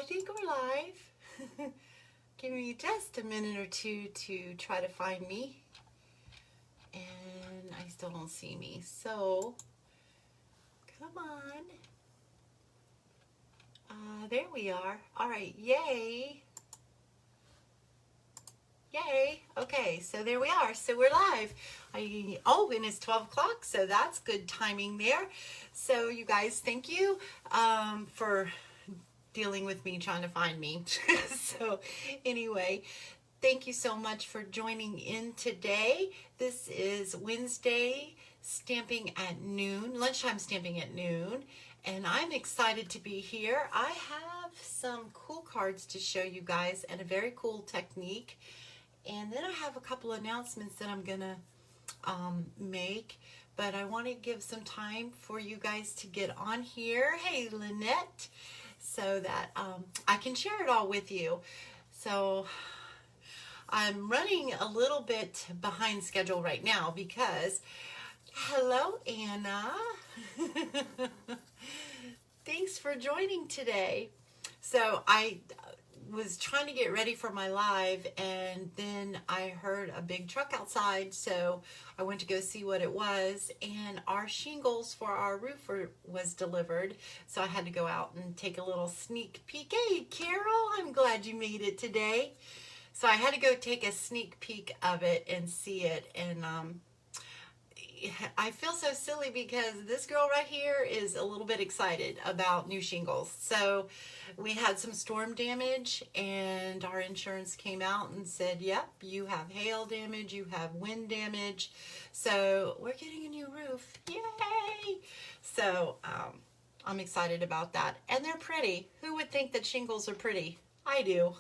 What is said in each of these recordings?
I think we're live. Give me just a minute or two to try to find me. And I still don't see me. So, come on. There we are. All right, yay. Yay. Okay, so there we are. So we're live. Oh, and it's 12 o'clock, so that's good timing there. So you guys, thank you for dealing with me trying to find me. So anyway, thank you so much for joining in today. This is Wednesday stamping at noon, lunchtime stamping at noon, and I'm excited to be here. I have some cool cards to show you guys and a very cool technique. And then I have a couple announcements that I'm gonna make, but I want to give some time for you guys to get on here. Hey, Lynette, so that I can share it all with you. So I'm running a little bit behind schedule right now because, hello, Anna. Thanks for joining today. So I was trying to get ready for my live, and then I heard a big truck outside, so I went to go see what it was, and our shingles for our roof was delivered, so I had to go out and take a little sneak peek. Hey, Carol, I'm glad you made it today. So I had to go take a sneak peek of it and see it, and I feel so silly because this girl right here is a little bit excited about new shingles. So we had some storm damage, and our insurance came out and said, yep, you have hail damage, you have wind damage. So we're getting a new roof. Yay! So I'm excited about that. And they're pretty. Who would think that shingles are pretty? I do.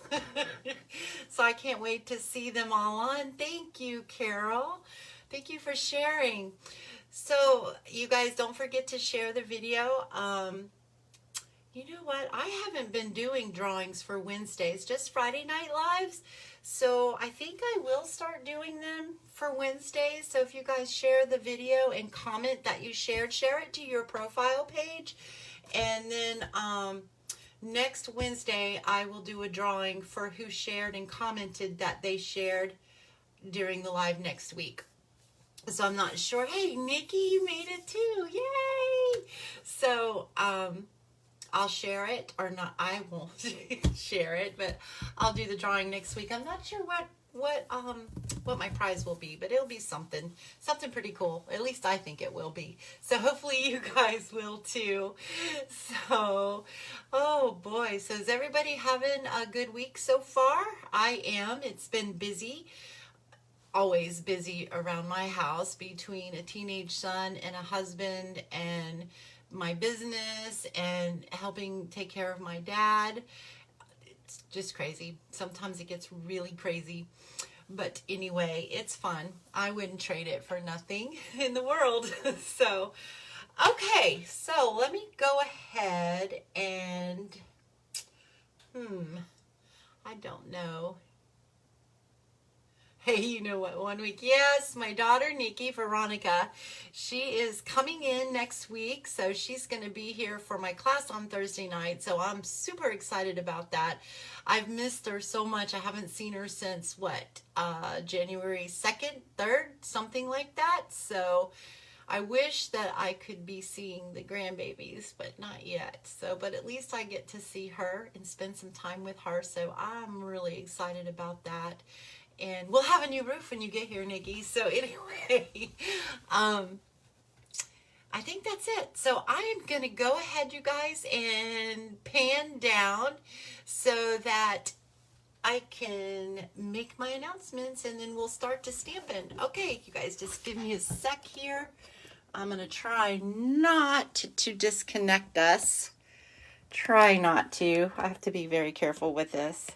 So I can't wait to see them all on. Thank you, Carol. Thank you for sharing. So you guys, don't forget to share the video. You know what? I haven't been doing drawings for Wednesdays, just Friday night lives. So I think I will start doing them for Wednesdays. So if you guys share the video and comment that you shared, share it to your profile page. And then next Wednesday, I will do a drawing for who shared and commented that they shared during the live next week. So I'm not sure. Hey, Nikki, you made it too. Yay! So I'll share it, or not. I won't share it, but I'll do the drawing next week. I'm not sure what my prize will be, but it'll be something pretty cool. At least I think it will be. So hopefully you guys will too. So, oh boy. So is everybody having a good week so far? I am. It's been busy. Always busy around my house between a teenage son and a husband and my business and helping take care of my dad. It's just crazy. Sometimes it gets really crazy. But anyway, it's fun. I wouldn't trade it for nothing in the world. So, okay. So let me go ahead and, I don't know. Hey, you know what, 1 week? Yes, my daughter, Nikki, Veronica, she is coming in next week, so she's going to be here for my class on Thursday night, so I'm super excited about that. I've missed her so much. I haven't seen her since, January 2nd, 3rd, something like that, so I wish that I could be seeing the grandbabies, but not yet. So, but at least I get to see her and spend some time with her, so I'm really excited about that. And we'll have a new roof when you get here, Nikki. So anyway, I think that's it. So I am going to go ahead, you guys, and pan down so that I can make my announcements, and then we'll start to stamping. Okay, you guys, just give me a sec here. I'm going to try not to disconnect us. Try not to. I have to be very careful with this.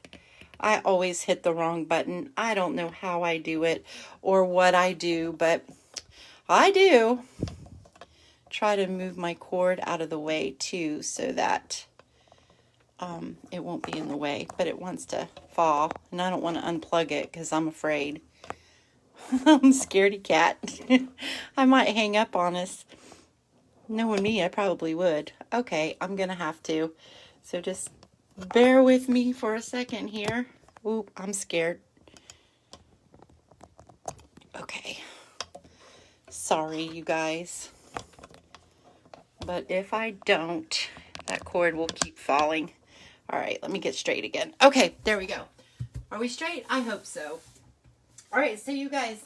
I always hit the wrong button. I don't know how I do it or what I do, but I do. Try to move my cord out of the way too so that it won't be in the way, but it wants to fall, and I don't want to unplug it because I'm afraid. I'm a scaredy cat. I might hang up on us. Knowing me, I probably would. Okay, I'm going to have to. So just Bear with me for a second here. Ooh, I'm scared. Okay. Sorry, you guys. But if I don't, that cord will keep falling. All right, let me get straight again. Okay, there we go. Are we straight? I hope so. All right, so you guys,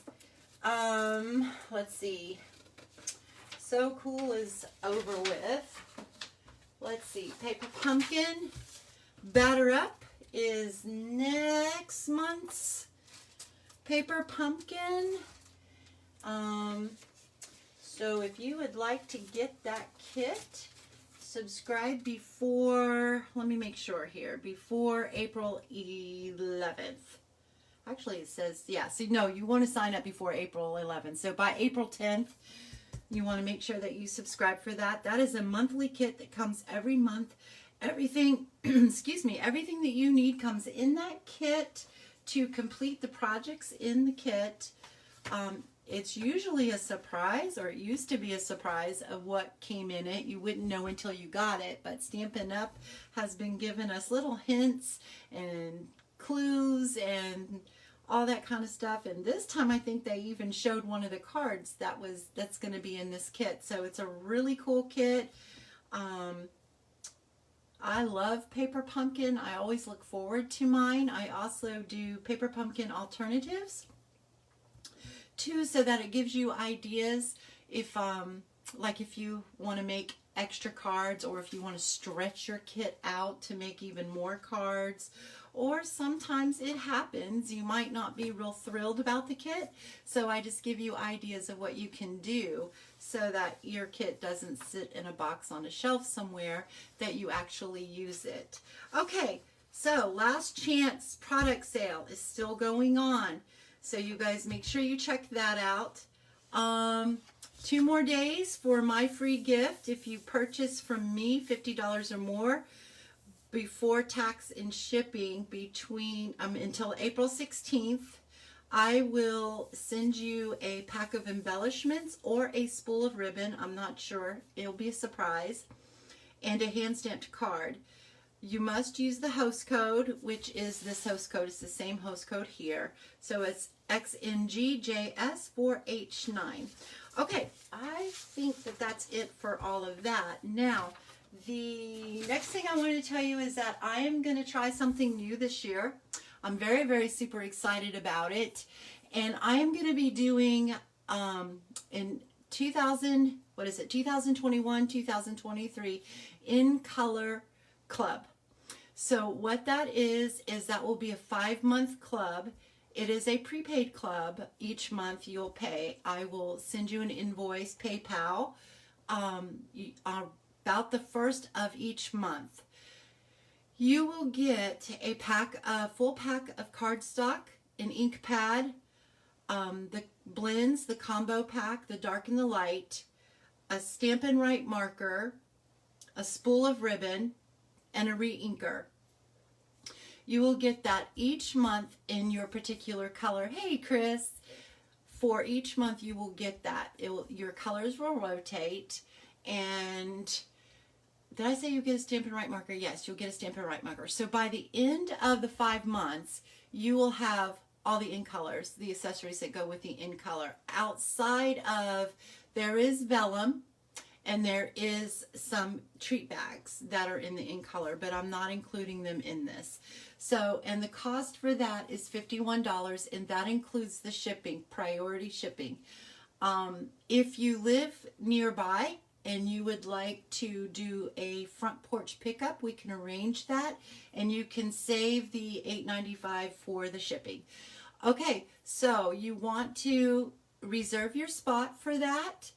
let's see. So Cool is over with. Let's see. Paper Pumpkin Batter Up is next month's Paper Pumpkin. So if you would like to get that kit, subscribe before, let me make sure here, before April 11th. Actually, it says, yeah, so no, you want to sign up before April 11th. So by April 10th, you want to make sure that you subscribe for that. That is a monthly kit that comes every month. Everything, excuse me, everything that you need comes in that kit to complete the projects in the kit. It's usually a surprise, or it used to be a surprise of what came in it. You wouldn't know until you got it, but Stampin' Up! Has been giving us little hints and clues and all that kind of stuff. And this time I think they even showed one of the cards that's going to be in this kit. So it's a really cool kit. I love Paper Pumpkin. I always look forward to mine. I also do Paper Pumpkin alternatives too, so that it gives you ideas if like if you want to make extra cards, or if you want to stretch your kit out to make even more cards. Or sometimes it happens you might not be real thrilled about the kit, so I just give you ideas of what you can do so that your kit doesn't sit in a box on a shelf somewhere, that you actually use it. Okay, so last chance product sale is still going on, so you guys make sure you check that out. 2 more days for my free gift. If you purchase from me $50 or more before tax and shipping between until April 16th, I will send you a pack of embellishments or a spool of ribbon. I'm not sure. It'll be a surprise. And a hand-stamped card. You must use the host code, which is this host code. It's the same host code here. So it's XNGJS4H9. Okay, I think that that's it for all of that. Now, the next thing I wanted to tell you is that I am going to try something new this year. I'm very, very super excited about it. And I am going to be doing in 2021, 2023 in color club. So what that is that will be a 5-month club. It is a prepaid club. Each month you'll pay. I will send you an invoice, PayPal, about the first of each month. You will get a full pack of cardstock, an ink pad, the blends, the combo pack, the dark and the light, a Stampin' Right marker, a spool of ribbon, and a re-inker. You will get that each month in your particular color. Hey, Chris. For each month you will get that. Your colors will rotate. And did I say you get a Stampin' Right marker? Yes, you'll get a Stampin' Right marker. So by the end of the 5 months, you will have all the in colors, the accessories that go with the in color. Outside of, there is vellum, and there is some treat bags that are in the in color, but I'm not including them in this. So, and the cost for that is $51, and that includes the shipping, priority shipping. If you live nearby and you would like to do a front porch pickup, we can arrange that, and you can save the $8.95 for the shipping. Okay, so you want to reserve your spot for that,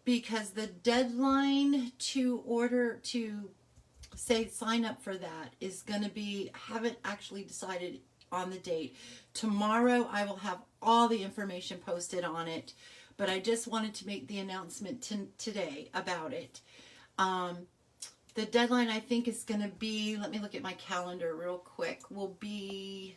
because the deadline to sign up for that is going to be, haven't actually decided on the date. Tomorrow I will have all the information posted on it, but I just wanted to make the announcement today about it. The deadline, I think, is going to be, let me look at my calendar real quick, will be,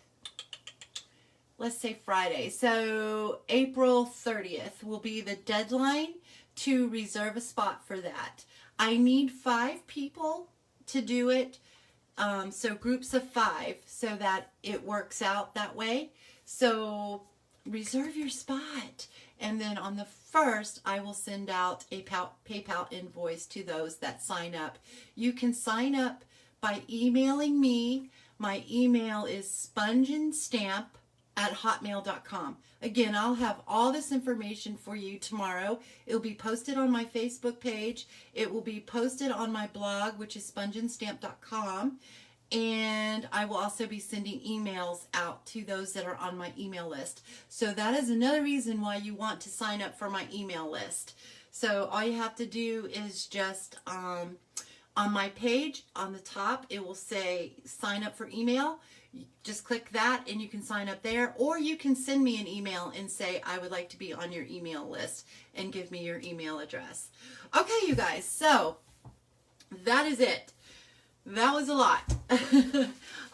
let's say Friday. So April 30th will be the deadline to reserve a spot for that. I need 5 people to do it. so groups of 5, so that it works out that way. So reserve your spot. And then on the 1st, I will send out a PayPal invoice to those that sign up. You can sign up by emailing me. My email is spongeandstamp@hotmail.com. Again, I'll have all this information for you tomorrow. It'll be posted on my Facebook page. It will be posted on my blog, which is spongeandstamp.com. And I will also be sending emails out to those that are on my email list. So that is another reason why you want to sign up for my email list. So all you have to do is just on my page on the top, it will say sign up for email. Just click that and you can sign up there, or you can send me an email and say I would like to be on your email list and give me your email address. Okay, you guys, so that is it. That was a lot.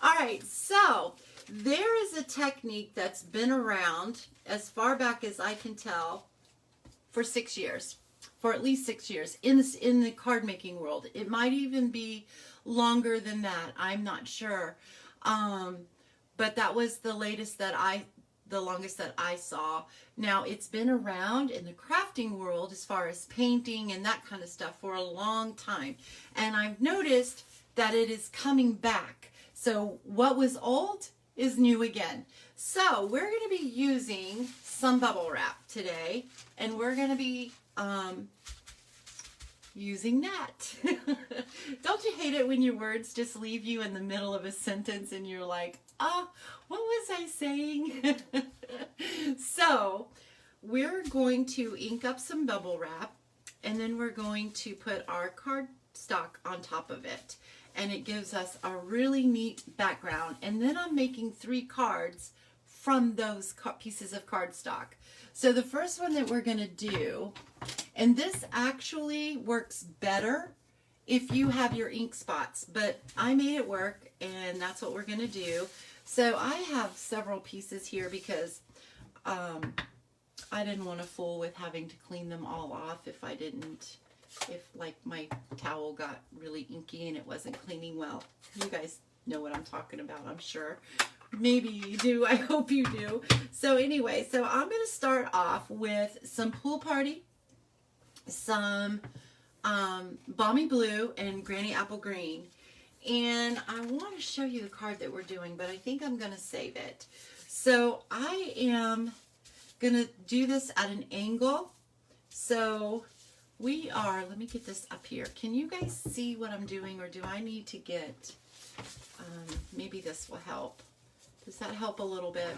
All right, so there is a technique that's been around as far back as I can tell for 6 years, for at least 6 years in the card making world. It might even be longer than that. I'm not sure. But that was the longest that I saw. Now, it's been around in the crafting world as far as painting and that kind of stuff for a long time. And I've noticed that it is coming back. So what was old is new again. So we're going to be using some bubble wrap today, and we're going to be using that. Don't you hate it when your words just leave you in the middle of a sentence and you're like, oh, what was I saying? So we're going to ink up some bubble wrap, and then we're going to put our cardstock on top of it. And it gives us a really neat background. And then I'm making 3 cards from those pieces of cardstock. So the first one that we're going to do, and this actually works better if you have your ink spots, but I made it work, and that's what we're going to do. So I have several pieces here because I didn't want to fool with having to clean them all off if like my towel got really inky and it wasn't cleaning well. You guys know what I'm talking about, I'm sure. Maybe you do. I hope you do. So anyway, so I'm going to start off with some Pool Party, some Balmy Blue, and Granny Apple Green. And I want to show you the card that we're doing, but I think I'm going to save it. So I am going to do this at an angle. So we are, let me get this up here. Can you guys see what I'm doing, or do I need to get, maybe this will help. Does that help a little bit?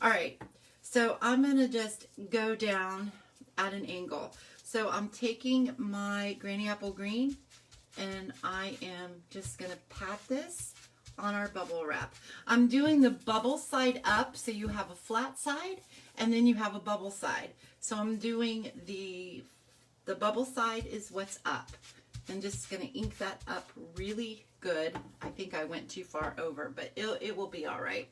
All right, so I'm going to just go down at an angle. So I'm taking my Granny Apple Green, and I am just going to pat this on our bubble wrap. I'm doing the bubble side up, so you have a flat side, and then you have a bubble side. So I'm doing the bubble side is what's up. I'm just going to ink that up really good. I think I went too far over, but it will be all right.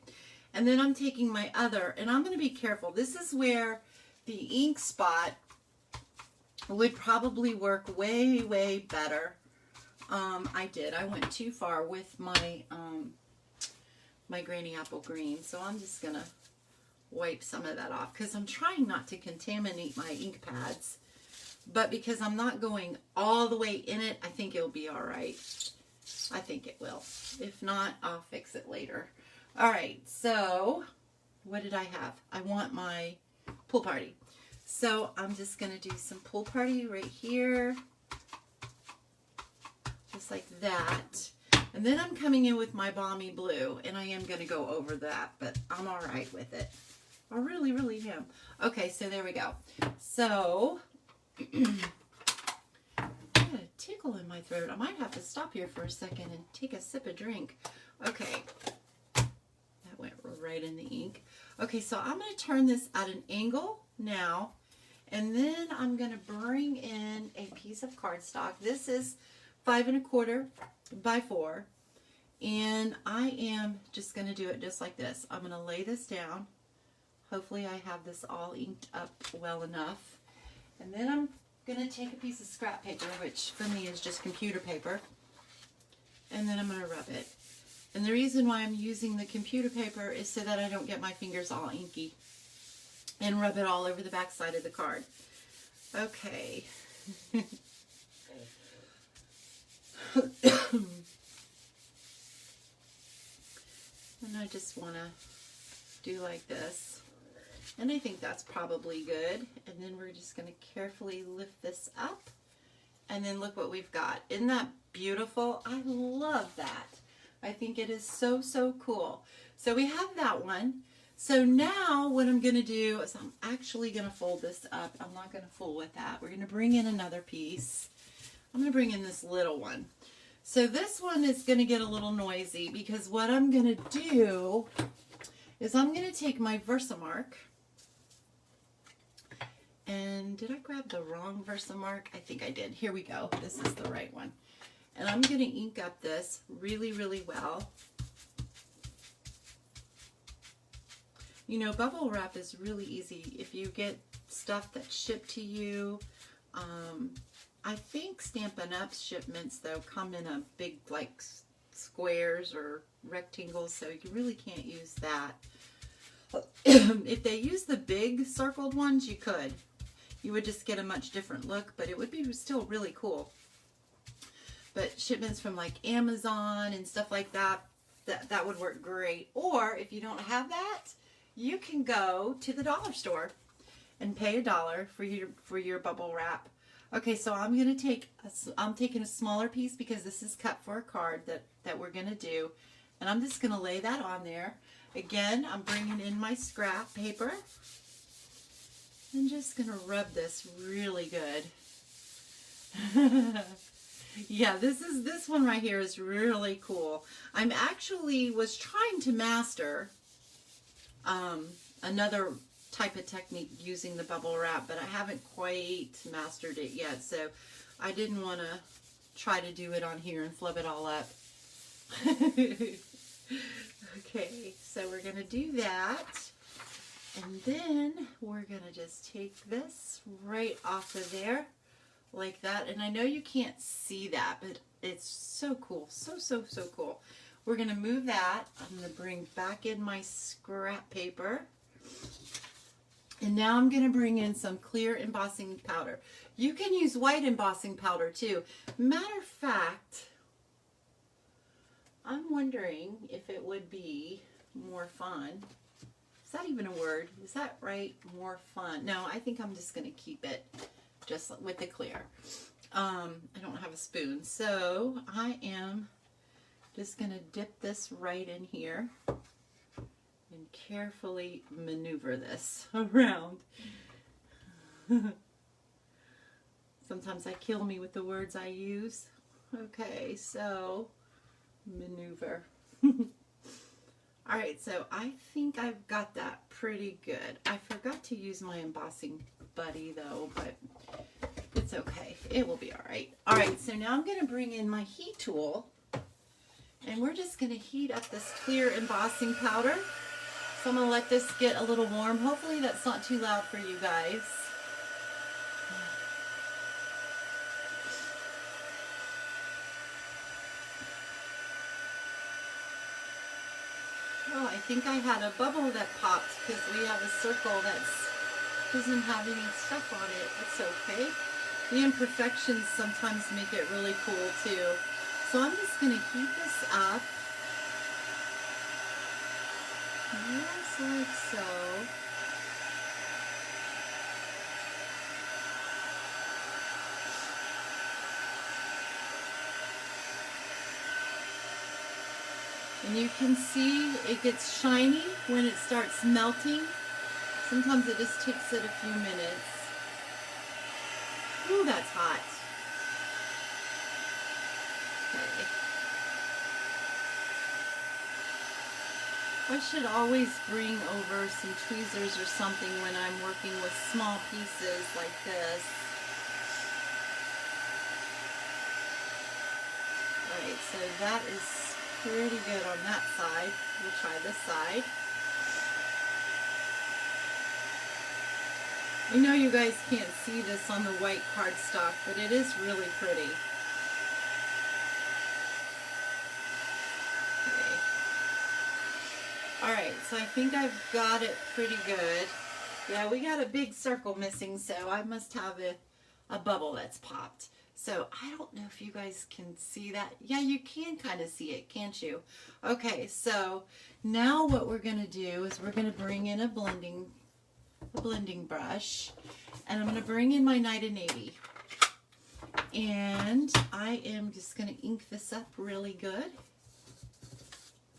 And then I'm taking my other, and I'm going to be careful. This is where the ink spot would probably work way, way better. I went too far with my my Granny Apple Green, so I'm just going to wipe some of that off because I'm trying not to contaminate my ink pads. But because I'm not going all the way in it, I think it'll be all right. I think it will. If not, I'll fix it later. All right, so what did I have? I want my Pool Party. So I'm just going to do some Pool Party right here. Just like that. And then I'm coming in with my Balmy Blue, and I am going to go over that, but I'm all right with it. I really, really am. Okay, so there we go. So I got a tickle in my throat. I might have to stop here for a second and take a sip of drink. Okay, that went right in the ink. Okay, so I'm going to turn this at an angle now, and then I'm going to bring in a piece of cardstock. This is 5 1/4 by 4, and I am just going to do it just like this. I'm going to lay this down. Hopefully I have this all inked up well enough. And then I'm going to take a piece of scrap paper, which for me is just computer paper, and then I'm going to rub it. And the reason why I'm using the computer paper is so that I don't get my fingers all inky and rub it all over the back side of the card. Okay. And I just want to do like this. And I think that's probably good. And then we're just going to carefully lift this up. And then look what we've got. Isn't that beautiful? I love that. I think it is so, so cool. So we have that one. So now what I'm going to do is I'm actually going to fold this up. I'm not going to fool with that. We're going to bring in another piece. I'm going to bring in this little one. So this one is going to get a little noisy because what I'm going to do is I'm going to take my Versamark. And did I grab the wrong Versamark? I think I did. Here we go. This is the right one. And I'm going to ink up this really, really well. You know, bubble wrap is really easy. If you get stuff that's shipped to you, I think Stampin' Up's shipments, though, come in a big, like, squares or rectangles, so you really can't use that. If they use the big circled ones, you could. You would just get a much different look, but it would be still really cool. But shipments from like Amazon and stuff like that, that would work great. Or if you don't have that, you can go to the dollar store and pay $1 for your bubble wrap. Okay, so I'm gonna take I'm taking a smaller piece because this is cut for a card that we're gonna do, and I'm just gonna lay that on there. Again, I'm bringing in my scrap paper. I'm just going to rub this really good. Yeah, this one right here is really cool. I'm actually was trying to master another type of technique using the bubble wrap, but I haven't quite mastered it yet. So I didn't want to try to do it on here and flub it all up. Okay, so we're going to do that. And then we're going to just take this right off of there like that. And I know you can't see that, but it's so cool. So, so, so cool. We're going to move that. I'm going to bring back in my scrap paper. And now I'm going to bring in some clear embossing powder. You can use white embossing powder too. Matter of fact, I'm wondering if it would be more fun. Is that even a word? Is that right? More fun. No, I think I'm just going to keep it just with the clear. I don't have a spoon. So I am just going to dip this right in here and carefully maneuver this around. Sometimes I kill me with the words I use. Okay, so maneuver. Alright, so I think I've got that pretty good. I forgot to use my embossing buddy though, but it's okay. It will be alright. Alright, so now I'm going to bring in my heat tool, and we're just going to heat up this clear embossing powder. So I'm going to let this get a little warm. Hopefully that's not too loud for you guys. Oh, I think I had a bubble that popped because we have a circle that doesn't have any stuff on it. It's okay. The imperfections sometimes make it really cool too. So I'm just going to heat this up. Just like so. And you can see it gets shiny when it starts melting. Sometimes it just takes it a few minutes. Ooh, that's hot. Okay. I should always bring over some tweezers or something when I'm working with small pieces like this. Alright, so that is pretty good on that side. We'll try this side. I know you guys can't see this on the white cardstock, but it is really pretty. Okay. All right, so I think I've got it pretty good. Yeah, we got a big circle missing, so I must have a bubble that's popped. So I don't know if you guys can see that. Yeah, you can kind of see it, can't you? Okay, so now what we're going to do is we're going to bring in a blending brush, and I'm going to bring in my Night of Navy. And I am just going to ink this up really good.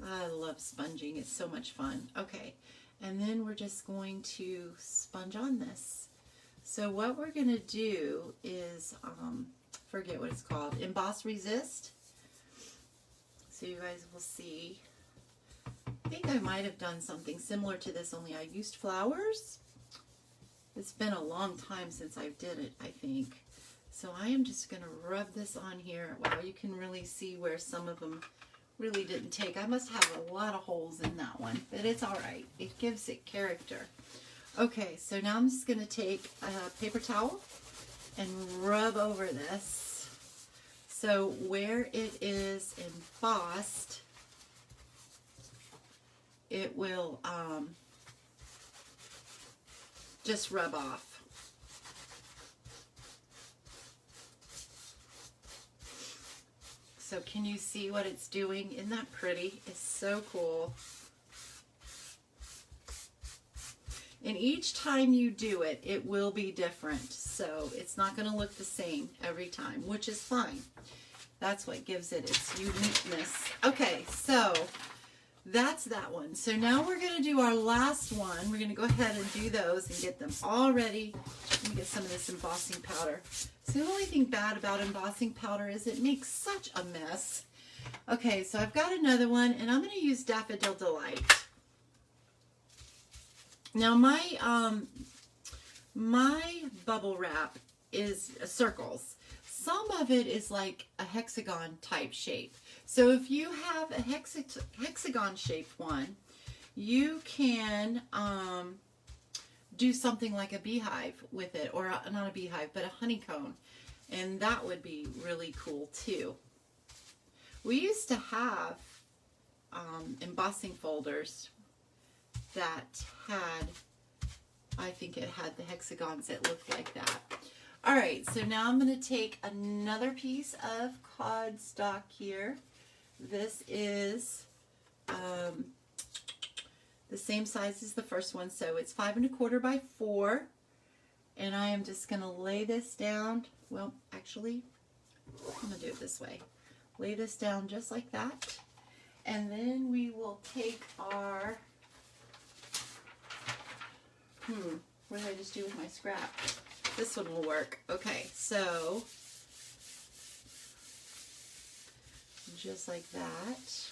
I love sponging. It's so much fun. Okay, and then we're just going to sponge on this. So what we're going to do is, forget what it's called, Emboss Resist. So you guys will see. I think I might have done something similar to this, only I used flowers. It's been a long time since I did it, I think. So I am just going to rub this on here. Wow, you can really see where some of them really didn't take. I must have a lot of holes in that one, but it's all right. It gives it character. Okay, so now I'm just going to take a paper towel and rub over this. So where it is embossed, it will just rub off. So can you see what it's doing? Isn't that pretty? It's so cool. And each time you do it, it will be different. So it's not going to look the same every time, which is fine. That's what gives it its uniqueness. Okay, so that's that one. So now we're going to do our last one. We're going to go ahead and do those and get them all ready. Let me get some of this embossing powder. So the only thing bad about embossing powder is it makes such a mess. Okay, so I've got another one, and I'm going to use Daffodil Delight. Now my bubble wrap is circles. Some of it is like a hexagon type shape. So if you have a hexagon shaped one, you can do something like a beehive with it, or not a beehive, but a honeycomb, and that would be really cool too. We used to have embossing folders that had, I think it had the hexagons that looked like that. All right, so now I'm going to take another piece of cardstock here. This is the same size as the first one, so it's 5 1/4 by 4, and I am just going to lay this down. Well, actually, I'm going to do it this way. Lay this down just like that, and then we will take our, what did I just do with my scrap? This one will work. Okay, so just like that.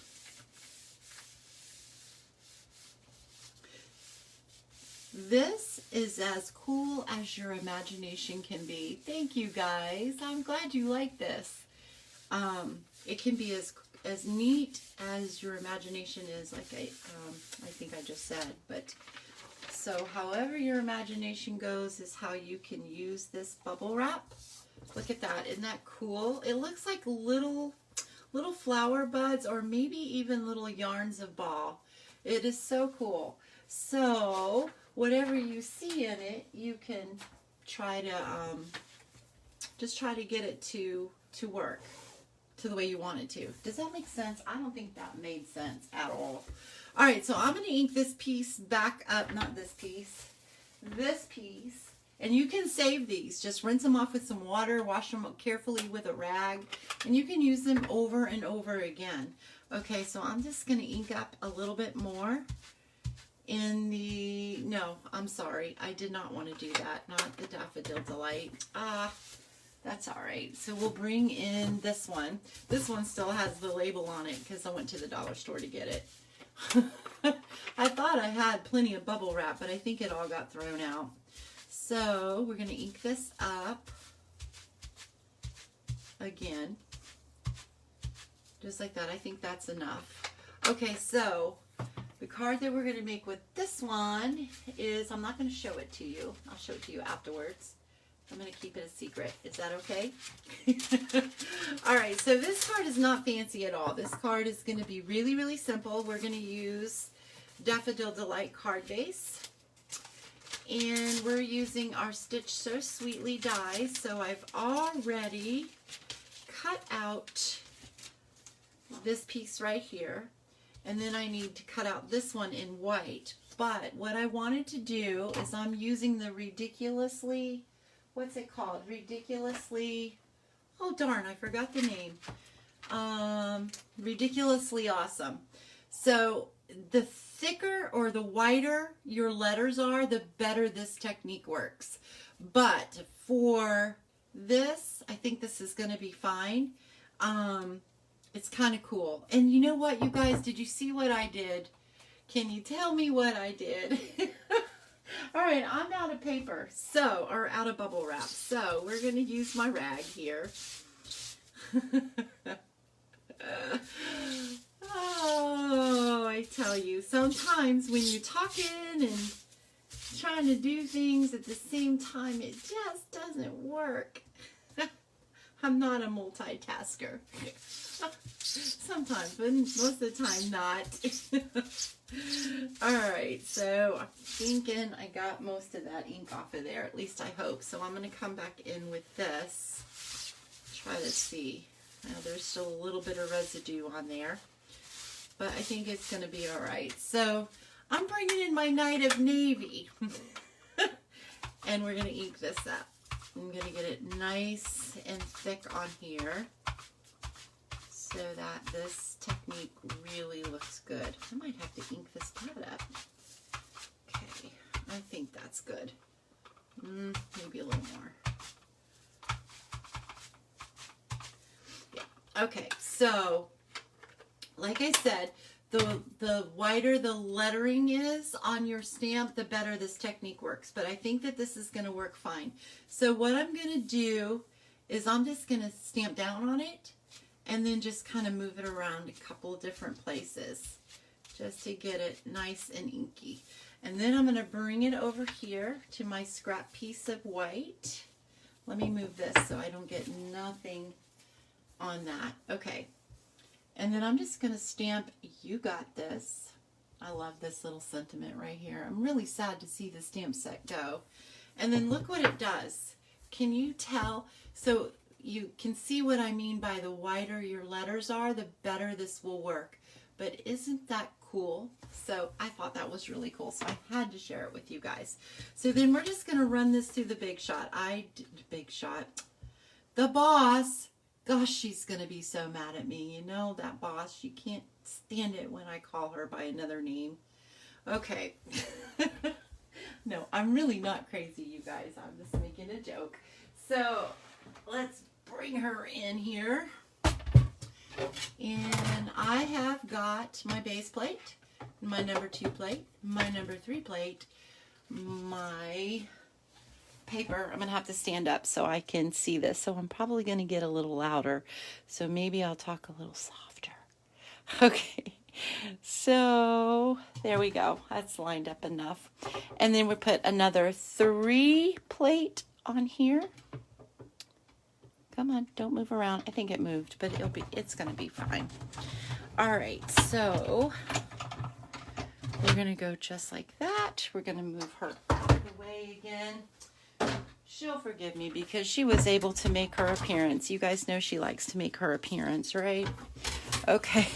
This is as cool as your imagination can be. Thank you guys. I'm glad you like this. It can be as neat as your imagination is, like I think I just said. But so however your imagination goes is how you can use this bubble wrap. Look at that. Isn't that cool? It looks like little flower buds, or maybe even little yarns of ball. It is so cool. So whatever you see in it, you can try to just try to get it to work to the way you want it to. Does that make sense? I don't think that made sense at all. All right, so I'm going to ink this piece back up, not this piece, this piece. And you can save these. Just rinse them off with some water, wash them carefully with a rag, and you can use them over and over again. Okay, so I'm just going to ink up a little bit more in the, no, I'm sorry. I did not want to do that, not the Daffodil Delight. That's all right. So we'll bring in this one. This one still has the label on it because I went to the dollar store to get it. I thought I had plenty of bubble wrap, but I think it all got thrown out. So we're going to ink this up again, just like that. I think that's enough. Okay, so the card that we're going to make with this one is, I'm not going to show it to you. I'll show it to you afterwards. I'm going to keep it a secret. Is that okay? All right, so this card is not fancy at all. This card is going to be really, really simple. We're going to use Daffodil Delight card base. And we're using our Stitch So Sweetly dies. So I've already cut out this piece right here. And then I need to cut out this one in white. But what I wanted to do is I'm using the ridiculously, what's it called? Ridiculously, oh darn, I forgot the name. Ridiculously Awesome. So the thicker or the whiter your letters are, the better this technique works. But for this, I think this is going to be fine. It's kind of cool. And you know what, you guys, did you see what I did? Can you tell me what I did? All right, I'm out of paper, so, or out of bubble wrap. So we're going to use my rag here. Oh, I tell you, sometimes when you're talking and trying to do things at the same time, it just doesn't work. I'm not a multitasker. Sometimes, but most of the time not. Alright, so I'm thinking I got most of that ink off of there, at least I hope. So I'm going to come back in with this. Try to see. Now, there's still a little bit of residue on there, but I think it's going to be alright. So I'm bringing in my Night of Navy, and we're going to ink this up. I'm going to get it nice and thick on here so that this technique really looks good. I might have to ink this pad up. Okay, I think that's good. Maybe a little more. Yeah. Okay, so like I said, the whiter the lettering is on your stamp, the better this technique works. But I think that this is going to work fine. So what I'm going to do is I'm just going to stamp down on it and then just kind of move it around a couple of different places just to get it nice and inky. And then I'm going to bring it over here to my scrap piece of white. Let me move this so I don't get nothing on that. Okay. And then I'm just going to stamp You Got This. I love this little sentiment right here. I'm really sad to see the stamp set go. And then look what it does. Can you tell? So you can see what I mean by the whiter your letters are, the better this will work. But isn't that cool? So I thought that was really cool. So I had to share it with you guys. So then we're just going to run this through the Big Shot. The Boss. Gosh, she's going to be so mad at me. You know, that Boss, she can't stand it when I call her by another name. Okay. No, I'm really not crazy, you guys. I'm just making a joke. So let's bring her in here. And I have got my base plate, my number 2 plate, my number 3 plate, my paper. I'm going to have to stand up so I can see this. So I'm probably going to get a little louder. So maybe I'll talk a little softer. Okay. So there we go. That's lined up enough. And then we put another 3 plate on here. Come on, don't move around. I think it moved, but it's going to be fine. All right. So we're going to go just like that. We're going to move her out of the way again. She'll forgive me because she was able to make her appearance. You guys know she likes to make her appearance, right? Okay.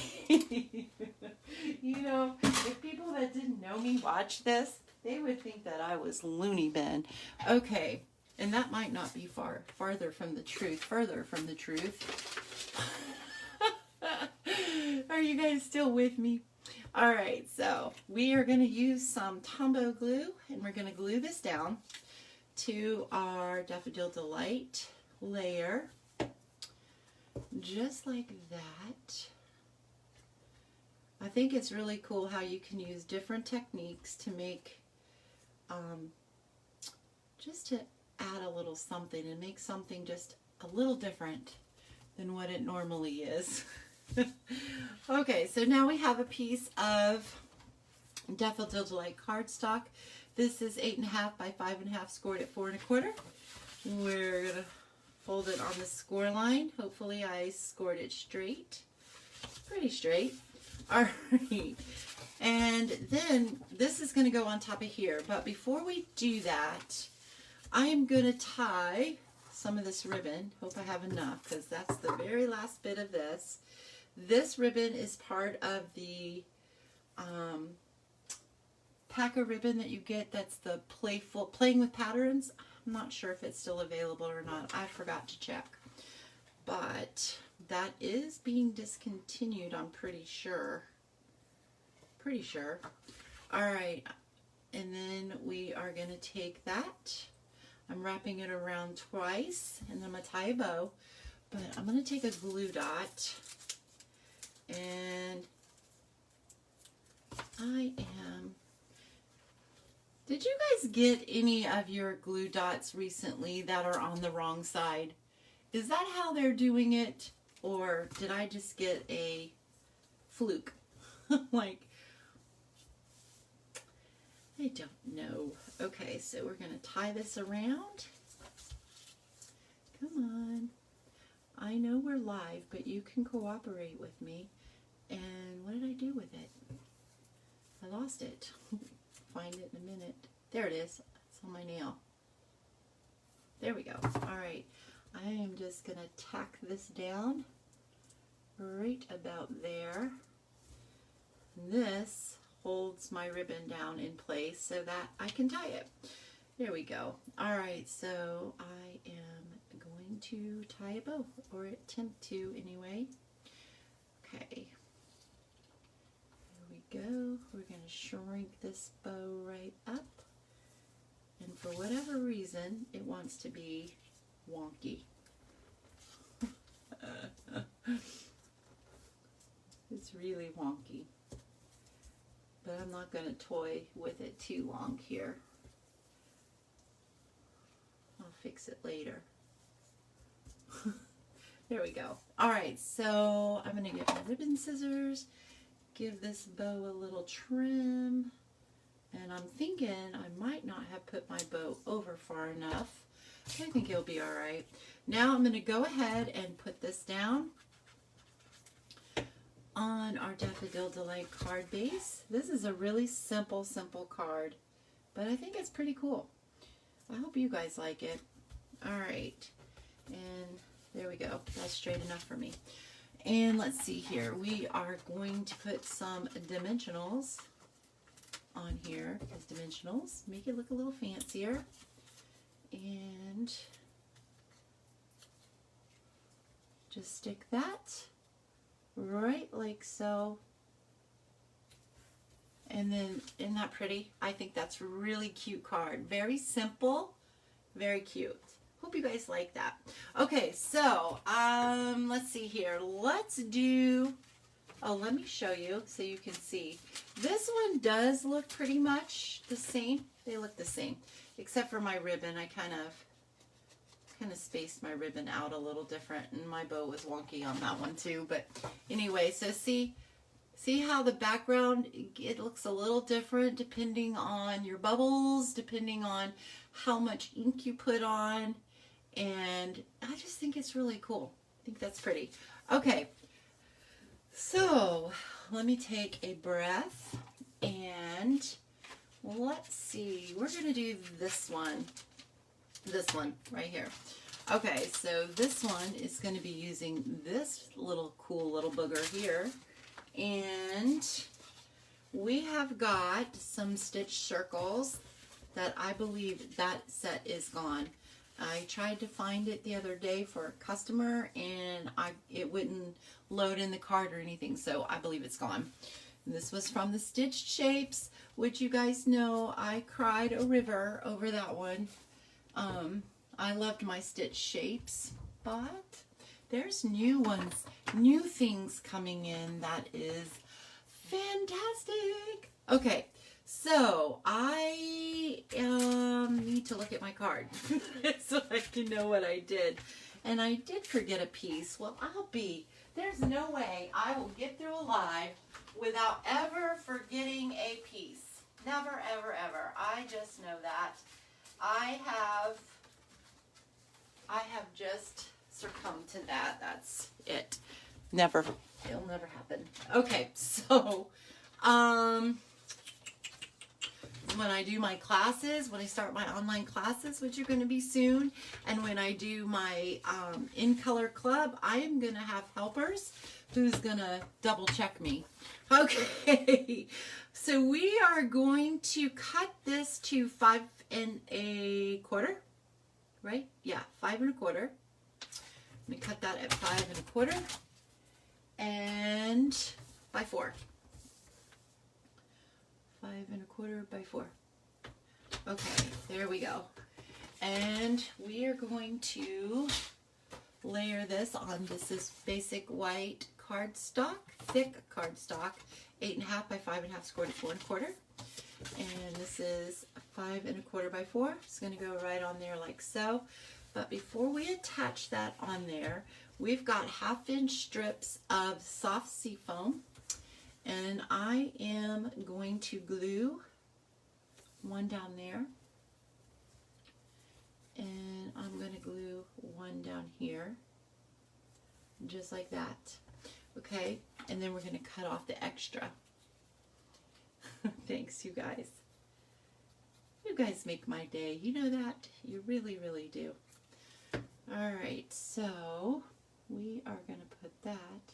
You know, if people that didn't know me watch this, they would think that I was loony bin. Okay. And that might not be further from the truth. Are you guys still with me? All right. So we are going to use some Tombow glue and we're going to glue this down to our Daffodil Delight layer, just like that. I think it's really cool how you can use different techniques to make, just to add a little something and make something just a little different than what it normally is. Okay, so now we have a piece of Daffodil Delight cardstock. This is 8.5 by 5.5, scored at 4 1/4. We're gonna fold it on the score line. Hopefully I scored it straight. Pretty straight. All right. And then this is going to go on top of here. But before we do that, I'm going to tie some of this ribbon. Hope I have enough because that's the very last bit of this. This ribbon is part of the pack of ribbon that you get. That's the Playing with Patterns. I'm not sure if it's still available or not. I forgot to check. But that is being discontinued, I'm pretty sure. All right, and then we are going to take that. I'm wrapping it around twice, and then I'm going to tie a bow. But I'm going to take a glue dot, and did you guys get any of your glue dots recently that are on the wrong side? Is that how they're doing it, or did I just get a fluke? Like, I don't know. Okay, so we're going to tie this around. Come on. I know we're live, but you can cooperate with me. And what did I do with it? I lost it. Find it in a minute. There it is. It's on my nail. There we go. All right. I am just going to tack this down right about there. This holds my ribbon down in place so that I can tie it. There we go. All right, so I am going to tie a bow, or attempt to anyway. Okay. Here we go. We're going to shrink this bow right up. And for whatever reason, it wants to be wonky. It's really wonky. But I'm not going to toy with it too long here. I'll fix it later. There we go. All right, so I'm going to get my ribbon scissors, give this bow a little trim, and I'm thinking I might not have put my bow over far enough. I think it'll be all right. Now I'm going to go ahead and put this down on our Daffodil Delight card base. This is a really simple card, but I think it's pretty cool. I hope you guys like it. All right, and there we go. That's straight enough for me. And let's see here. We are going to put some dimensionals on here, because dimensionals make it look a little fancier. And just stick that right like so. And then, isn't that pretty? I think that's a really cute card. Very simple, very cute. Hope you guys like that. Okay, so let's see here. Let's do, let me show you so you can see. This one does look pretty much the same. They look the same, except for my ribbon. I kind of spaced my ribbon out a little different, and my bow was wonky on that one too. But anyway, so see how the background, it looks a little different depending on your bubbles, depending on how much ink you put on, and I just think it's really cool. I think that's pretty. Okay, so let me take a breath, and let's see, we're going to do this one right here. Okay, so this one is going to be using this little cool little booger here, and we have got some stitch circles that I believe that set is gone. I tried to find it the other day for a customer, and it wouldn't load in the card or anything, so I believe it's gone. And this was from the Stitched Shapes, which you guys know I cried a river over that one. I loved my Stitch Shapes, but there's new ones, new things coming in that is fantastic. Okay, so I need to look at my card so I can know what I did. And I did forget a piece. Well, there's no way I will get through a live without ever forgetting a piece. Never, ever, ever. I just know that. I have just succumbed to that. That's it. It'll never happen. Okay, so When I do my classes, when I start my online classes, which are going to be soon, and when I do my In Color Club, I am going to have helpers who's going to double check me. Okay, so we are going to cut this to 5 1/4, right? Yeah, 5 1/4. Let me cut that at 5 1/4 and by 4. 5 1/4 by 4. Okay, there we go. And we are going to layer this on. This is basic white cardstock, thick cardstock, 8 1/2 by 5 1/2 square to 4 1/4. And this is 5 1/4 by 4. It's going to go right on there like so. But before we attach that on there, we've got 1/2 inch strips of soft seafoam. And I am going to glue one down there. And I'm going to glue one down here. Just like that. Okay? And then we're going to cut off the extra. Thanks, you guys. You guys make my day. You know that? You really, really do. Alright, so we are going to put that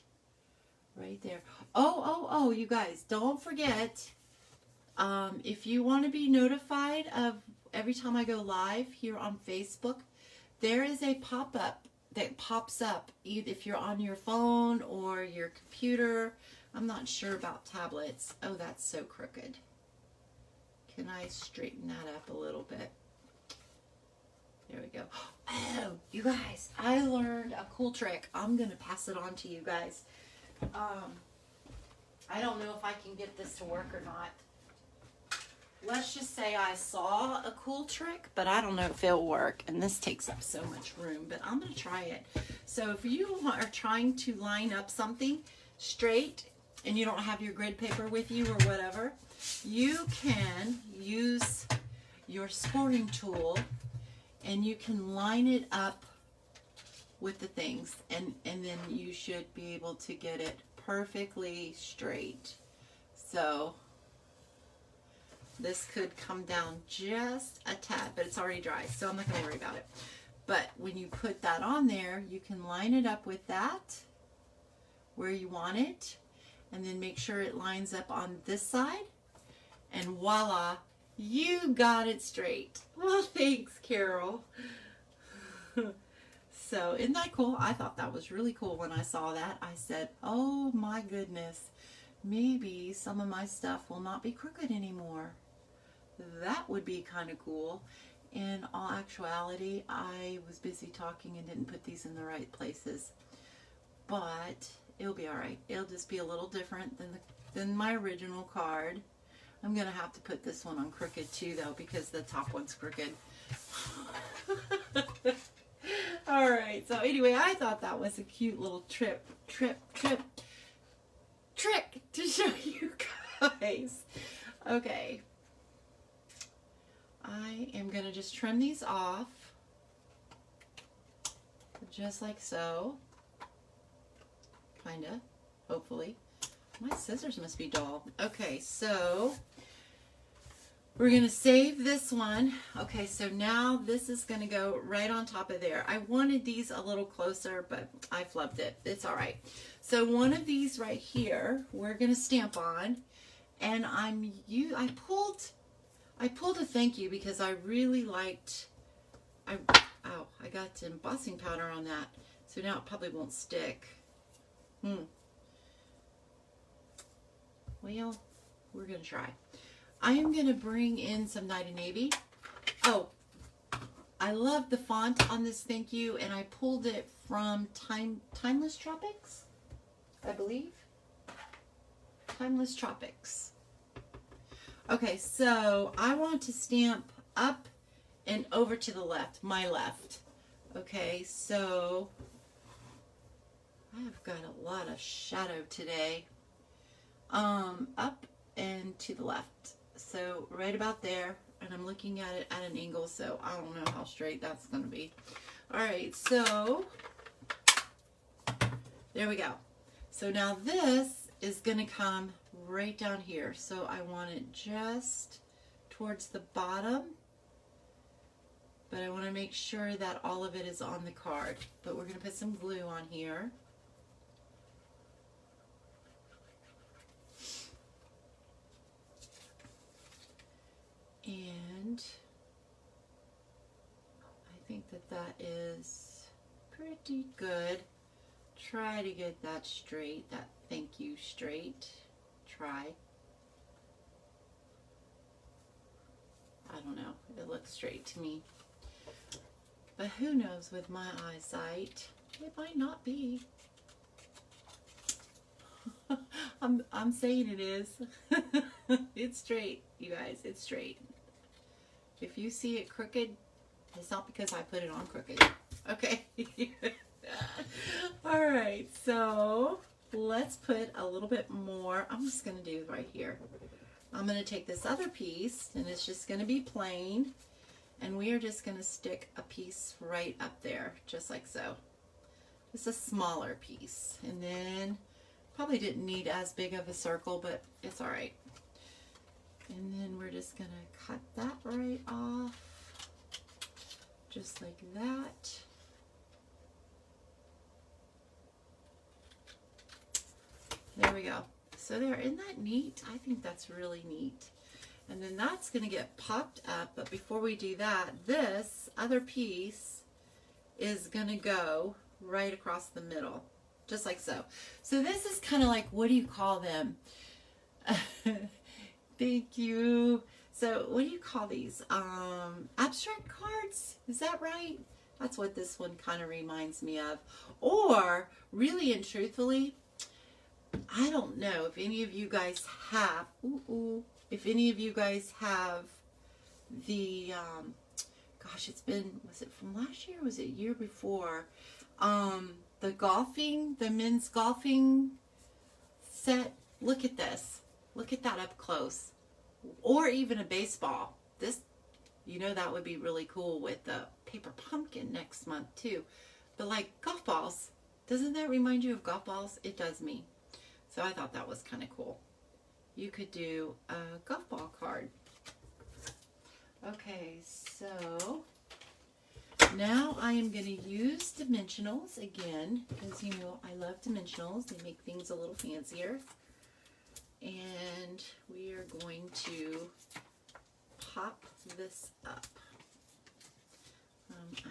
right there. Oh, you guys, don't forget, if you want to be notified of every time I go live here on Facebook, there is a pop-up that pops up either if you're on your phone or your computer. I'm not sure about tablets. Oh, that's so crooked. Can I straighten that up a little bit? There we go. Oh, you guys, I learned a cool trick. I'm going to pass it on to you guys. I don't know if I can get this to work or not. Let's just say I saw a cool trick, but I don't know if it'll work. And this takes up so much room, but I'm going to try it. So if you are trying to line up something straight and you don't have your grid paper with you or whatever, you can use your scoring tool and you can line it up with the things, and then you should be able to get it perfectly straight. So this could come down just a tad, but it's already dry, so I'm not going to worry about it. But when you put that on there, you can line it up with that where you want it, and then make sure it lines up on this side, and voila, you got it straight. Well, thanks, Carol. So, isn't that cool? I thought that was really cool when I saw that. I said, oh my goodness, maybe some of my stuff will not be crooked anymore. That would be kind of cool. In all actuality, I was busy talking and didn't put these in the right places. But it'll be alright. It'll just be a little different than my original card. I'm going to have to put this one on crooked too, though, because the top one's crooked. Alright, so anyway, I thought that was a cute little trick to show you guys. Okay. I am going to just trim these off. Just like so. Kinda. Hopefully. My scissors must be dull. Okay, so we're going to save this one. Okay, so now this is going to go right on top of there. I wanted these a little closer, but I flubbed it. It's all right. So one of these right here, we're going to stamp on. And I pulled a thank you because I really liked, I got embossing powder on that. So now it probably won't stick. Well, we're going to try. I am going to bring in some Night of Navy. Oh, I love the font on this thank you, and I pulled it from Timeless Tropics, I believe. Timeless Tropics. Okay, so I want to stamp up and over to the left, my left. Okay, so I've got a lot of shadow today. Up and to the left. So right about there, and I'm looking at it at an angle, so I don't know how straight that's going to be. Alright, so there we go. So now this is going to come right down here. So I want it just towards the bottom, but I want to make sure that all of it is on the card. But we're going to put some glue on here. And I think that that is pretty good. Try to get that straight, that thank you straight. Try. I don't know, it looks straight to me. But who knows with my eyesight? It might not be. I'm saying it is. It's straight, you guys, it's straight. If you see it crooked, it's not because I put it on crooked. Okay. All right, so let's put a little bit more. I'm just going to do right here. I'm going to take this other piece, and it's just going to be plain, and we are just going to stick a piece right up there, just like so. Just a smaller piece, and then probably didn't need as big of a circle, but it's all right. And then we're just going to cut that right off, just like that. There we go. So there, isn't that neat? I think that's really neat. And then that's going to get popped up, but before we do that, this other piece is going to go right across the middle, just like so. So this is kind of like, what do you call them? Thank you. So what do you call these? Abstract cards? Is that right? That's what this one kind of reminds me of. Or, really and truthfully, I don't know if any of you guys have, if any of you guys have the, gosh, it's been, was it from last year or was it year before? The golfing, the men's golfing set. Look at this. Look at that up close. Or even a baseball. This, you know, that would be really cool with the paper pumpkin next month too. But like golf balls, doesn't that remind you of golf balls? It does me. So I thought that was kind of cool. You could do a golf ball card. Okay, so now I am going to use dimensionals again, because you know I love dimensionals. They make things a little fancier. And we are going to pop this up.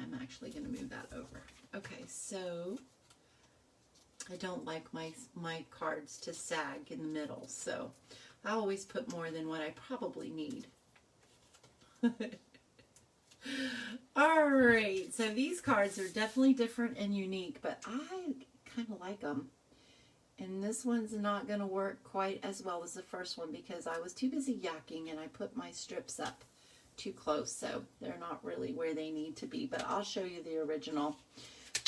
I'm actually going to move that over. Okay, so I don't like my cards to sag in the middle, so I always put more than what I probably need. All right, so these cards are definitely different and unique, but I kind of like them. And this one's not going to work quite as well as the first one because I was too busy yakking and I put my strips up too close, so they're not really where they need to be. But I'll show you the original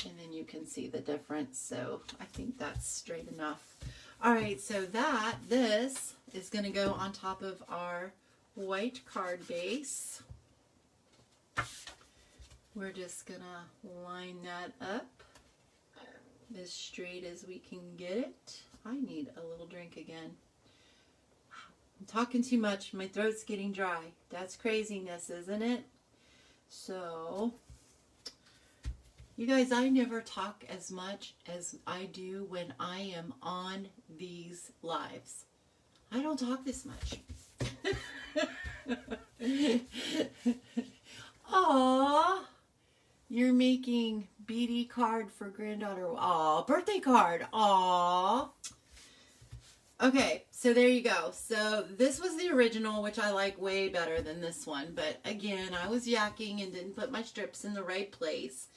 and then you can see the difference. So I think that's straight enough. All right, so this is going to go on top of our white card base. We're just going to line that up as straight as we can get it. I need a little drink again. I'm talking too much. My throat's getting dry. That's craziness, isn't it? So, you guys, I never talk as much as I do when I am on these lives. I don't talk this much. Aww. You're making BD card for granddaughter. Aw, birthday card. Aw. Okay, so there you go. So this was the original, which I like way better than this one. But again, I was yakking and didn't put my strips in the right place.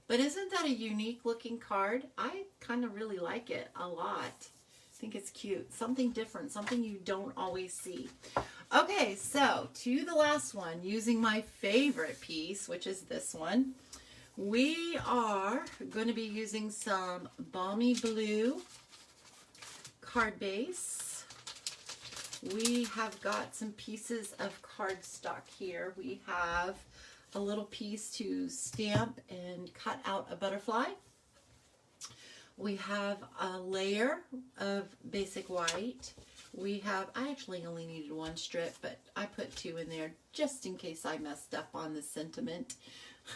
But isn't that a unique looking card? I kind of really like it a lot. I think it's cute. Something different, something you don't always see. Okay, so to the last one, using my favorite piece, which is this one. We are going to be using some Balmy Blue card base. We have got some pieces of cardstock here. We have a little piece to stamp and cut out a butterfly. We have a layer of basic white. we have, I actually only needed one strip, but I put 2 in there just in case I messed up on the sentiment.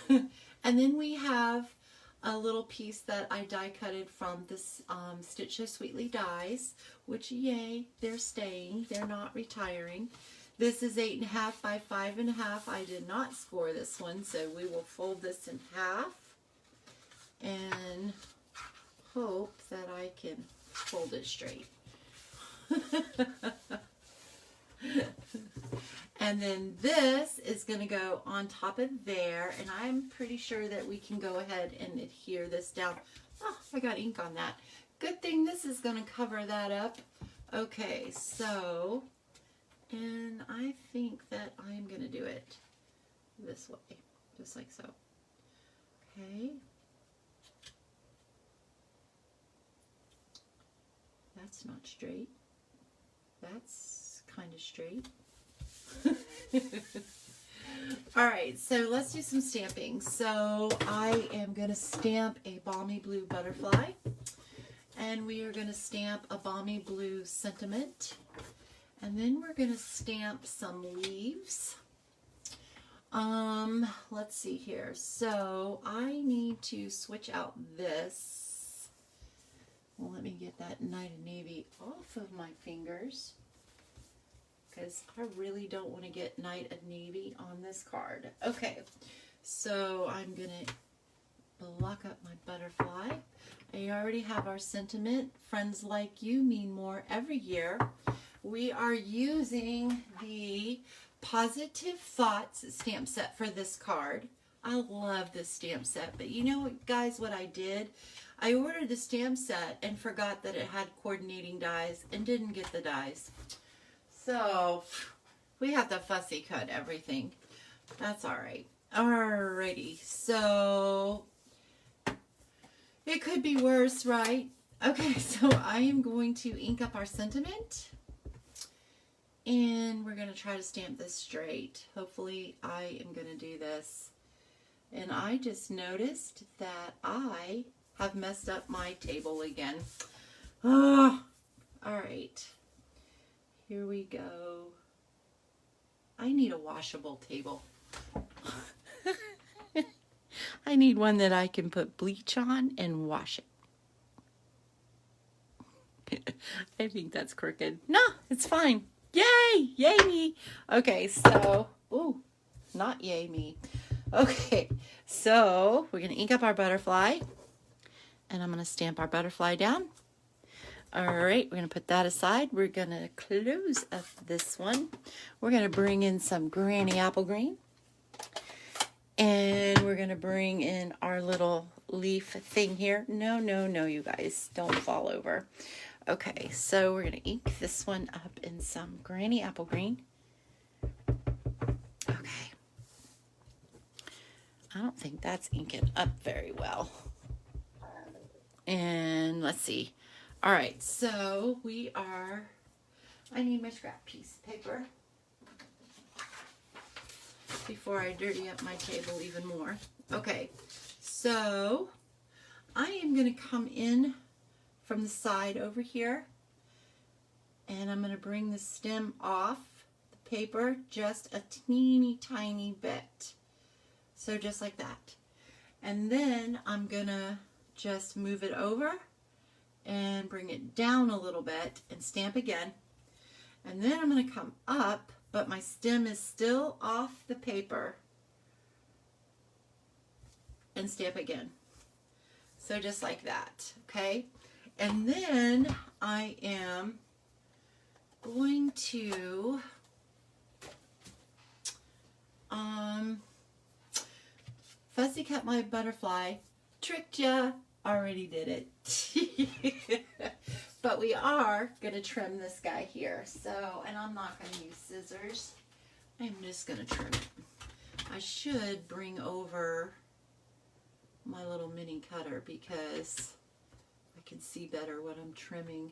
And then we have a little piece that I die cutted from this Stitch So Sweetly dies, which yay, they're staying, they're not retiring. This is 8.5 by 5.5. I did not score this one, so we will fold this in half and hope that I can fold it straight. And then this is going to go on top of there, and I'm pretty sure that we can go ahead and adhere this down. Oh, I got ink on that. Good thing this is going to cover that up. Okay, so, and I think that I'm going to do it this way, just like so. Okay. That's not straight. That's kind of straight. Alright, so let's do some stamping. So I am going to stamp a Balmy Blue Butterfly, and we are going to stamp a Balmy Blue Sentiment, and then we're going to stamp some leaves. Let's see here. So I need to switch out this. Well, let me get that Night of Navy off of my fingers, because I really don't want to get Night of Navy on this card. Okay, so I'm going to block up my butterfly. I already have our sentiment. Friends like you mean more every year. We are using the Positive Thoughts stamp set for this card. I love this stamp set, but you know what, guys, what I did? I ordered the stamp set and forgot that it had coordinating dies and didn't get the dies. So we have to fussy cut everything. That's all right. Alrighty, so it could be worse, right? Okay, so I am going to ink up our sentiment, and we're going to try to stamp this straight. Hopefully I am going to do this. And I just noticed that I have messed up my table again. Oh, all right. Here we go. I need a washable table. I need one that I can put bleach on and wash it. I think that's crooked. No, it's fine. Yay! Yay me! Okay, so, ooh, not yay me. Okay, so we're going to ink up our butterfly, and I'm going to stamp our butterfly down. All right, we're going to put that aside. We're going to close up this one. We're going to bring in some Granny Apple Green, and we're going to bring in our little leaf thing here. No, no, no, you guys, don't fall over. Okay, so we're going to ink this one up in some Granny Apple Green. Okay. I don't think that's inking up very well. And let's see. All right, so we are, I need my scrap piece of paper before I dirty up my table even more. Okay, so I am going to come in from the side over here, and I'm going to bring the stem off the paper just a teeny tiny bit. So just like that. And then I'm going to just move it over and bring it down a little bit and stamp again. And then I'm going to come up, but my stem is still off the paper, and stamp again. So just like that, okay? And then I am going to fussy cut my butterfly. Tricked ya. Already did it. But we are going to trim this guy here. So, and I'm not going to use scissors. I'm just going to trim it. I should bring over my little mini cutter because I can see better what I'm trimming.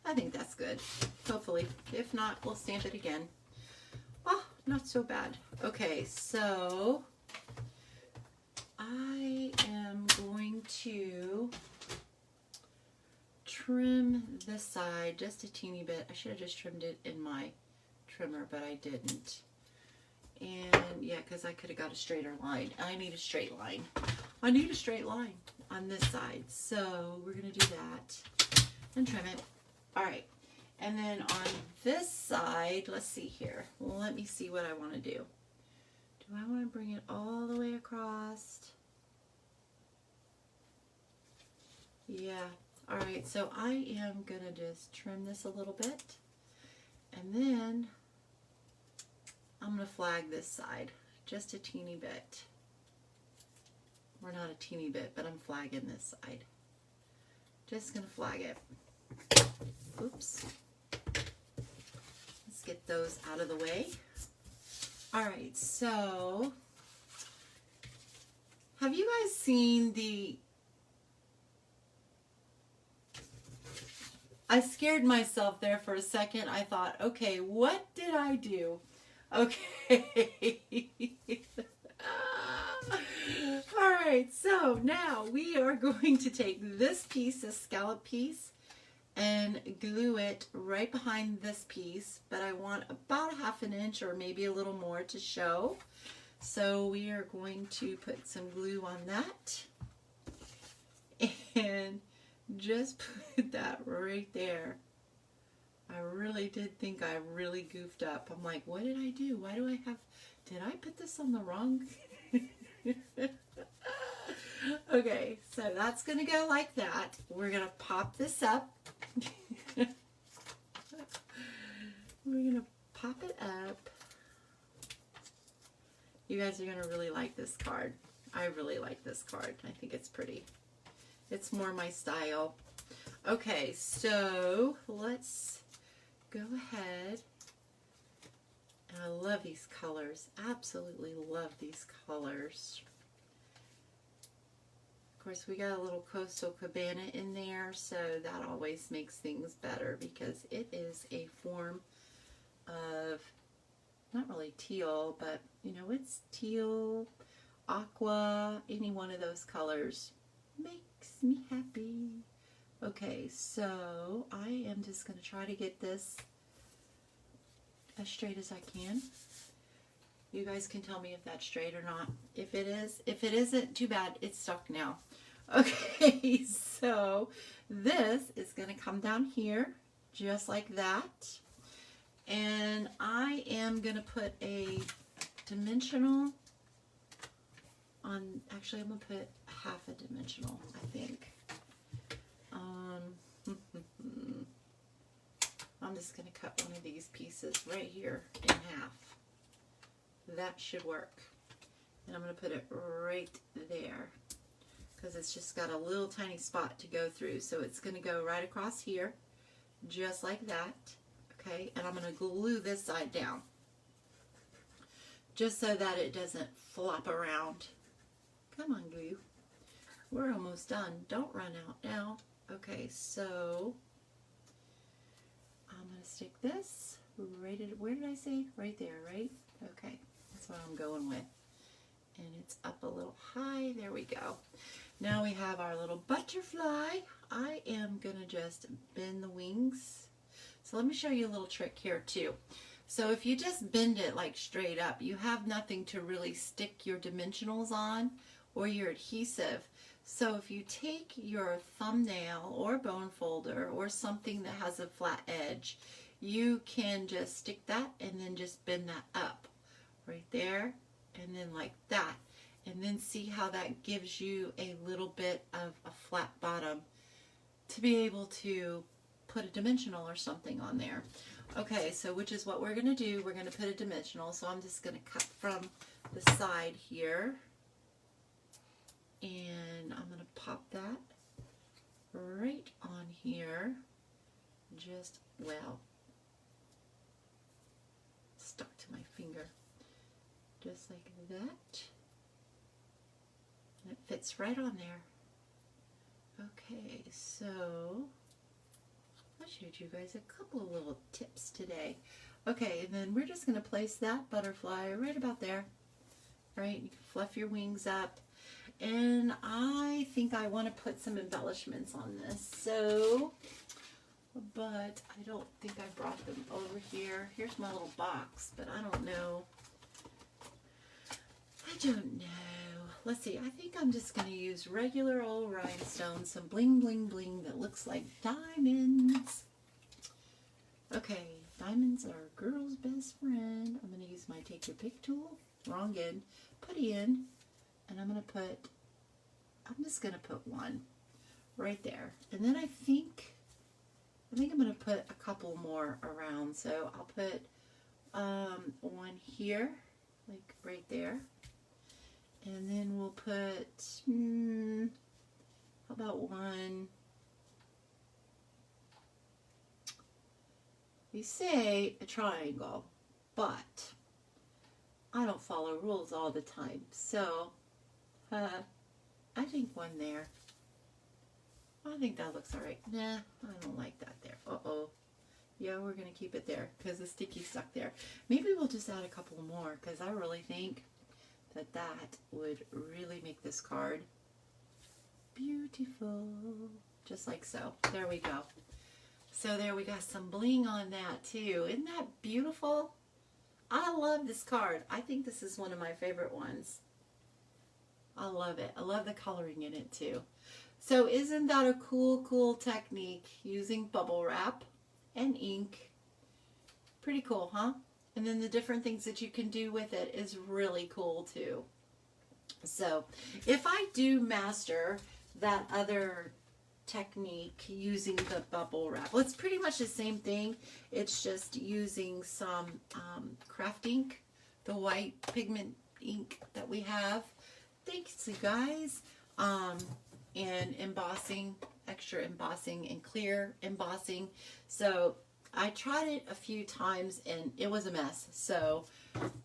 I think that's good. Hopefully. If not, we'll stamp it again. Oh, not so bad. Okay, so I am going to trim this side just a teeny bit. I should have just trimmed it in my trimmer, but I didn't. And yeah, because I could have got a straighter line. I need a straight line. I need a straight line on this side. So we're going to do that and trim it. All right. And then on this side, let's see here. Well, let me see what I want to do. Do I want to bring it all the way across? Yeah. All right. So I am going to just trim this a little bit. And then I'm going to flag this side just a teeny bit. Or not a teeny bit, but I'm flagging this side. Just going to flag it. Oops. Let's get those out of the way. All right, so have you guys seen the... I scared myself there for a second. I thought, okay, what did I do? Okay. All right, so now we are going to take this piece, this scallop piece, and glue it right behind this piece, but I want about 1/2 inch or maybe a little more to show. So we are going to put some glue on that and just put that right there. I really did think I really goofed up. I'm like, what did I do? Why do I have, did I put this on the wrong? Okay, so that's going to go like that. We're going to pop this up. We're going to pop it up. You guys are going to really like this card. I really like this card. I think it's pretty. It's more my style. Okay, so let's go ahead. And I love these colors. Absolutely love these colors. Of course, we got a little Coastal Cabana in there, so that always makes things better because it is a form of, not really teal, but, you know, it's teal, aqua, any one of those colors makes me happy. Okay, so I am just going to try to get this as straight as I can. You guys can tell me if that's straight or not. If it is, if it isn't, too bad, it's stuck now. Okay, so this is going to come down here just like that. And I am going to put a dimensional on, actually I'm going to put 1/2 dimensional, I think. I'm just going to cut one of these pieces right here in half. That should work. And I'm going to put it right there because it's just got a little tiny spot to go through. So it's going to go right across here, just like that. Okay, and I'm going to glue this side down just so that it doesn't flop around. Come on, glue. We're almost done. Don't run out now. Okay, so I'm going to stick this right at, where did I say? Right there, right? Okay, that's what I'm going with. And it's up a little high. There we go. Now we have our little butterfly. I am going to just bend the wings. So let me show you a little trick here too. So if you just bend it like straight up, you have nothing to really stick your dimensionals on or your adhesive. So if you take your thumbnail or bone folder or something that has a flat edge, you can just stick that and then just bend that up right there and then like that. And then see how that gives you a little bit of a flat bottom to be able to put a dimensional or something on there. Okay, so which is what we're going to do. We're going to put a dimensional. So I'm just going to cut from the side here. And I'm going to pop that right on here. Just, well, stuck to my finger. Just like that. And it fits right on there. Okay, so I showed you guys a couple of little tips today. Okay, and then we're just going to place that butterfly right about there. Right, you can fluff your wings up. And I think I want to put some embellishments on this. So, but I don't think I brought them over here. Here's my little box, but I don't know. I don't know. Let's see. I think I'm just going to use regular old rhinestones, some bling, bling, bling that looks like diamonds. Okay, diamonds are a girl's best friend. I'm going to use my Take Your Pick tool. Wrong end. Putty in. And I'm just going to put one right there. And then I think I'm going to put a couple more around. So I'll put one here, like right there. And then we'll put, how about one? We say a triangle, but I don't follow rules all the time. So, I think one there. I think that looks all right. Nah, I don't like that there. Uh-oh. Yeah, we're going to keep it there because the sticky stuck there. Maybe we'll just add a couple more because I really think that would really make this card beautiful. Just like so. There we go. So there we got some bling on that too. Isn't that beautiful? I love this card. I think this is one of my favorite ones. I love it. I love the coloring in it too. So isn't that a cool technique using bubble wrap and ink? Pretty cool, huh? And then the different things that you can do with it is really cool too. So if I do master that other technique using the bubble wrap, well, it's pretty much the same thing. It's just using some craft ink, the white pigment ink that we have. Thanks, you guys. And embossing, extra embossing and clear embossing. So I tried it a few times and it was a mess. So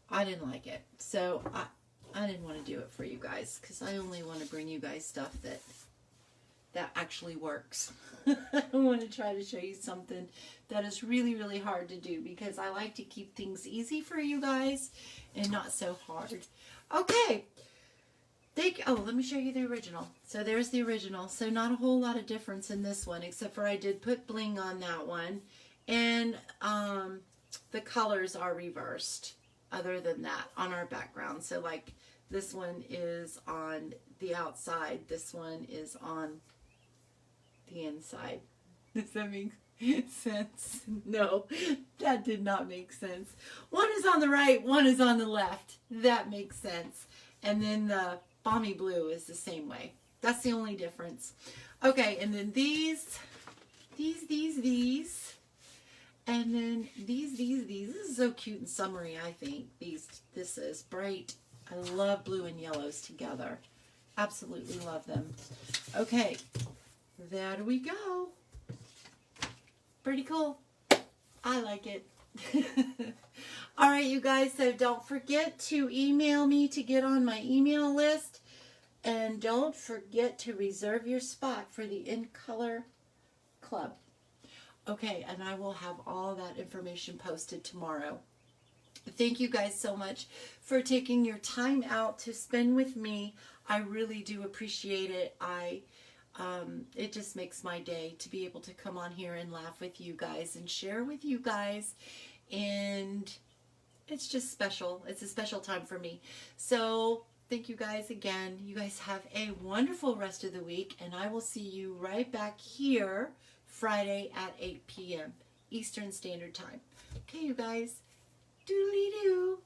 I didn't like it. So I didn't want to do it for you guys because I only want to bring you guys stuff that actually works. I don't want to try to show you something that is really hard to do because I like to keep things easy for you guys and not so hard. Okay. Let me show you the original. So there's the original. So not a whole lot of difference in this one, except for I did put bling on that one. And the colors are reversed other than that on our background. So like this one is on the outside. This one is on the inside. Does that make sense? No, that did not make sense. One is on the right, one is on the left. That makes sense. And then the Balmy Blue is the same way. That's the only difference. Okay, and then these. And then these. This is so cute and summery, I think. This is bright. I love blue and yellows together. Absolutely love them. Okay, there we go. Pretty cool. I like it. All right, you guys, so don't forget to email me to get on my email list. And don't forget to reserve your spot for the In Color Club. Okay, and I will have all that information posted tomorrow. Thank you guys so much for taking your time out to spend with me. I really do appreciate it. It just makes my day to be able to come on here and laugh with you guys and share with you guys. And it's just special. It's a special time for me. So thank you guys again. You guys have a wonderful rest of the week. And I will see you right back here Friday at 8 p.m. Eastern Standard Time. Okay, you guys. Doodly-doo.